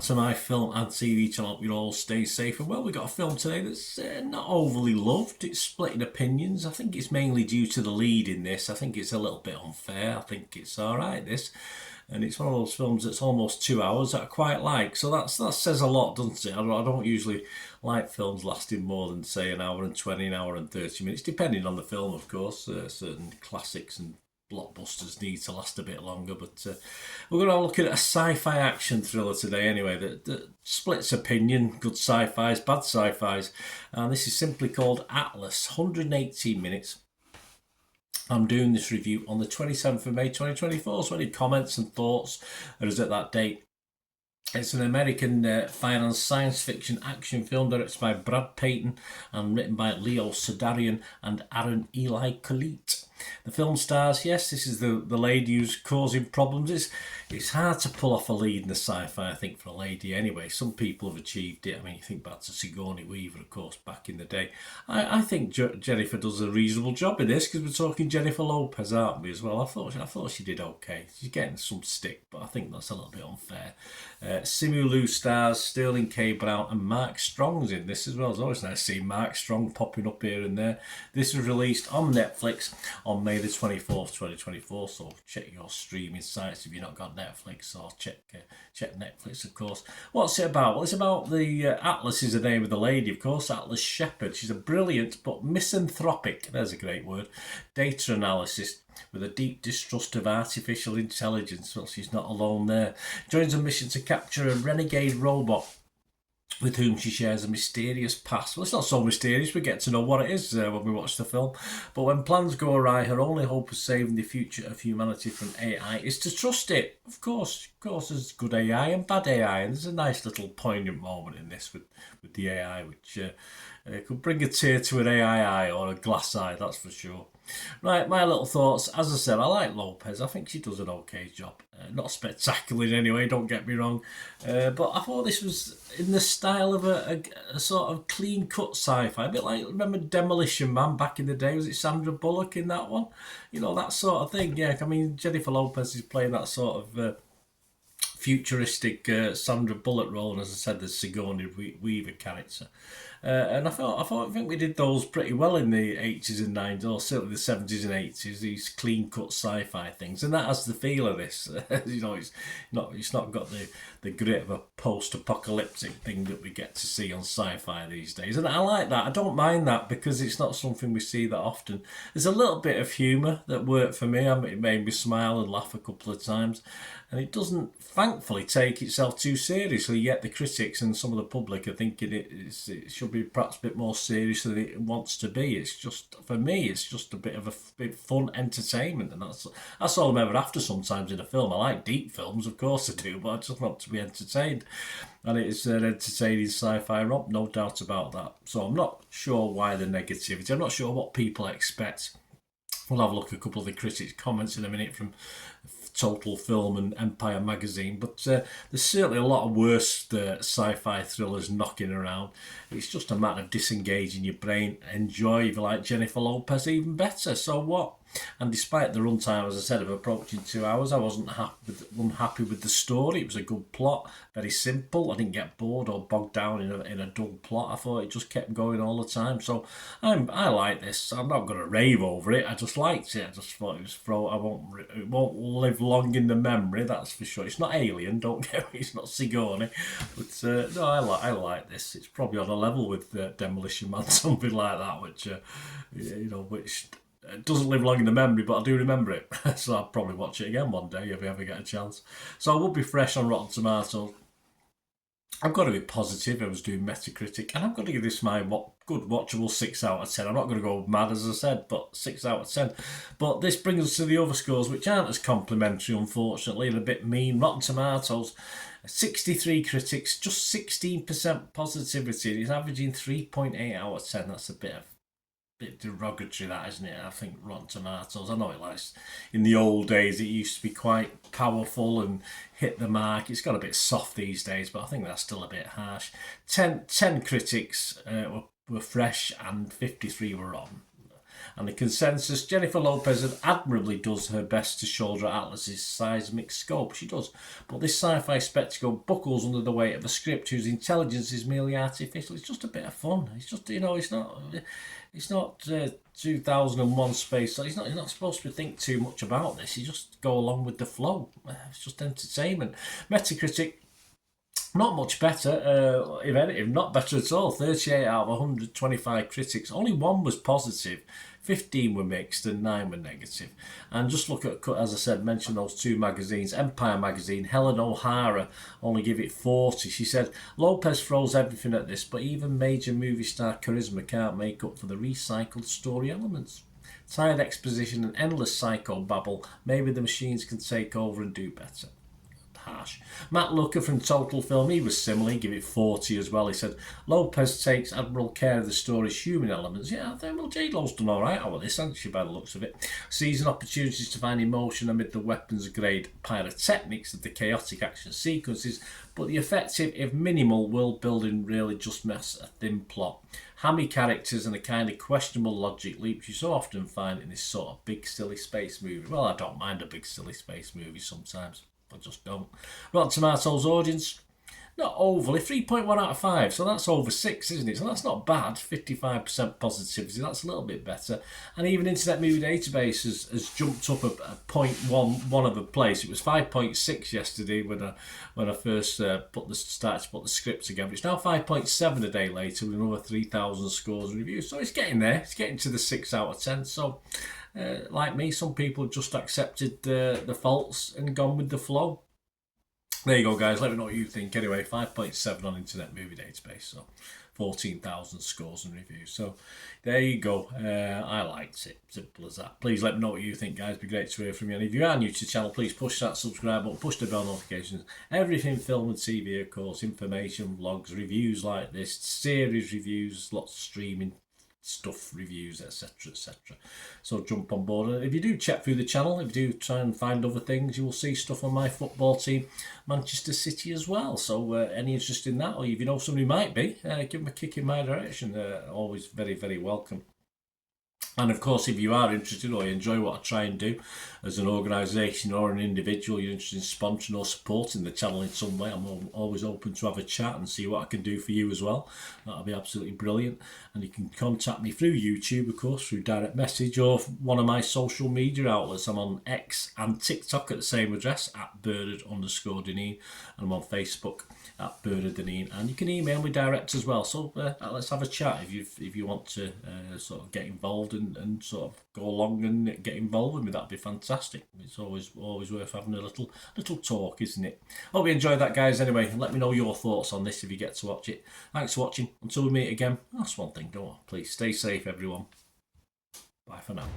to my film and TV channel. Hope you all stay safe and well. We've got a film today that's not overly loved. It's split in opinions. I think it's mainly due to the lead in this. I think it's a little bit unfair. I think it's alright, this. And it's one of those films that's almost 2 hours that I quite like. So that says a lot, doesn't it? I don't usually like films lasting more than, say, an hour and 20, an hour and 30 minutes, depending on the film, of course. Certain classics and blockbusters need to last a bit longer, but we're going to look at a sci-fi action thriller today anyway that splits opinion, good sci-fis, bad sci-fis, and this is simply called Atlas, 118 minutes. I'm doing this review on the 27th of May 2024, so any comments and thoughts are at that date. It's an American finance science fiction action film directed by Brad Peyton and written by Leo Sadarian and Aaron Eli Colit. The film stars, yes, this is the lady who's causing problems. It's hard to pull off a lead in the sci-fi, I think, for a lady anyway. Some people have achieved it. I mean, you think back to Sigourney Weaver, of course, back in the day. I think Jennifer does a reasonable job in this, because we're talking Jennifer Lopez, aren't we, as well? I thought she did okay. She's getting some stick, but I think that's a little bit unfair. Simu Liu stars, Sterling K. Brown and Mark Strong's in this as well. It's always nice to see Mark Strong popping up here and there. This was released on Netflix on May the 24th, 2024, so check your streaming sites if you've not got Netflix, or check Netflix, of course. What's it about? Well, it's about the Atlas is the name of the lady, of course, Atlas Shepard. She's a brilliant but misanthropic, there's a great word, data analyst with a deep distrust of artificial intelligence. Well, she's not alone there. Joins a mission to capture a renegade robot with whom she shares a mysterious past. Well, it's not so mysterious. We get to know what it is when we watch the film. But when plans go awry, her only hope of saving the future of humanity from AI is to trust it. Of course, there's good AI and bad AI. And there's a nice little poignant moment in this with the AI, which could bring a tear to an AI eye or a glass eye, that's for sure. Right, my little thoughts. As I said, I like Lopez. I think she does an okay job. Not spectacular in any way, don't get me wrong. But I thought this was in the style of a sort of clean-cut sci-fi. A bit like, remember Demolition Man back in the day? Was it Sandra Bullock in that one? You know, that sort of thing. Yeah, I mean, Jennifer Lopez is playing that sort of futuristic Sandra Bullock role, and as I said, the Sigourney Weaver character. And I think we did those pretty well in the 80s and 90s, or certainly the 70s and 80s, these clean-cut sci-fi things. And that has the feel of this. You know, it's not got the grit of a post-apocalyptic thing that we get to see on sci-fi these days. And I like that. I don't mind that, because it's not something we see that often. There's a little bit of humour that worked for me. It made me smile and laugh a couple of times. And it doesn't, thankfully, take itself too seriously, yet the critics and some of the public are thinking it should be perhaps a bit more serious than it wants to be. It's just, for me, it's just a bit of a bit fun entertainment, and that's all I'm ever after sometimes in a film. I like deep films, of course I do, but I just want to be entertained. And it is an entertaining sci-fi romp, no doubt about that. So I'm not sure why the negativity. I'm not sure what people expect. We'll have a look at a couple of the critics' comments in a minute from Total Film and Empire magazine, but there's certainly a lot of worse sci-fi thrillers knocking around. It's just a matter of disengaging your brain. Enjoy, if you like Jennifer Lopez, even better. So what? And despite the runtime, as I said, of approaching 2 hours, I wasn't unhappy with the story. It was a good plot, very simple. I didn't get bored or bogged down in a dull plot. I thought it just kept going all the time. So I like this. I'm not going to rave over it. I just liked it. I just thought it was it won't live long in the memory, that's for sure. It's not Alien, don't get me. It's not Sigourney, but no, I like this. It's probably on a level with Demolition Man, something like that, which which doesn't live long in the memory, but I do remember it. So I'll probably watch it again one day if I ever get a chance. So I will be fresh on Rotten Tomatoes. I've got to be positive. I was doing Metacritic, and I'm going to give this my good watchable 6 out of 10. I'm not going to go mad, as I said, but 6 out of 10. But this brings us to the other scores, which aren't as complimentary, unfortunately, and a bit mean. Rotten Tomatoes, 63 critics, just 16% positivity. It's averaging 3.8 out of 10. That's a bit derogatory, that, isn't it? I think Rotten Tomatoes, I know it likes, in the old days it used to be quite powerful and hit the mark. It's got a bit soft these days, but I think that's still a bit harsh. 10 critics were fresh and 53 were on. And the consensus, Jennifer Lopez admirably does her best to shoulder Atlas's seismic scope. She does. But this sci-fi spectacle buckles under the weight of a script whose intelligence is merely artificial. It's just a bit of fun. It's just, it's not 2001 Space. He's not supposed to think too much about this. You just go along with the flow. It's just entertainment. Metacritic, not much better, if anything, not better at all. 38 out of 125 critics. Only one was positive, 15 were mixed, and 9 were negative. And just look at, as I said, mention those two magazines. Empire magazine, Helen O'Hara only give it 40. She said, Lopez throws everything at this, but even major movie star charisma can't make up for the recycled story elements. Tired exposition and endless psychobabble, maybe the machines can take over and do better. Harsh. Matt Looker from Total Film, he was similar, he gave it 40 as well. He said, Lopez takes admirable care of the story's human elements. Yeah, I think, well, J-Lo's done alright out of this, hasn't she, by the looks of it. Seizing opportunities to find emotion amid the weapons-grade pyrotechnics of the chaotic action sequences, but the effective, if minimal, world building really just mess a thin plot. Hammy characters and a kind of questionable logic leaps you so often find in this sort of big, silly space movie. Well, I don't mind a big, silly space movie sometimes. I just don't. Rotten Tomatoes audience, not overly, 3.1 out of 5, so that's over 6, isn't it? So that's not bad, 55% positivity, that's a little bit better. And even Internet Movie Database has jumped up a 0.1 of a place. It was 5.6 yesterday when I first started to put the script together. It's now 5.7 a day later with another 3,000 scores and reviews. So it's getting there, it's getting to the 6 out of 10. So like me, some people just accepted the faults and gone with the flow. There you go, guys. Let me know what you think. Anyway, 5.7 on Internet Movie Database, so 14,000 scores and reviews. So there you go. I liked it. Simple as that. Please let me know what you think, guys. It'd be great to hear from you. And if you are new to the channel, please push that subscribe button, push the bell notifications. Everything film and TV, of course. Information, vlogs, reviews like this, series reviews, lots of streaming stuff, reviews, etc, etc. So jump on board, and if you do check through the channel, if you do try and find other things, you will see stuff on my football team, Manchester City, as well. So any interest in that, or if you know somebody who might be, give them a kick in my direction. Always very, very welcome. And of course, if you are interested or you enjoy what I try and do as an organisation or an individual, you're interested in sponsoring or supporting the channel in some way, I'm always open to have a chat and see what I can do for you as well. That'll be absolutely brilliant. And you can contact me through YouTube, of course, through direct message, or one of my social media outlets. I'm on X and TikTok at the same address, at Bernard_Deneen, and I'm on Facebook at Bernard_Deneen. And you can email me direct as well. So let's have a chat if you want to sort of get involved and sort of go along and get involved with me. That'd be fantastic. It's always worth having a little talk, isn't it? Hope you enjoyed that, guys. Anyway, let me know your thoughts on this if you get to watch it. Thanks for watching. Until we meet again, that's one thing, don't I? Please stay safe, everyone. Bye for now.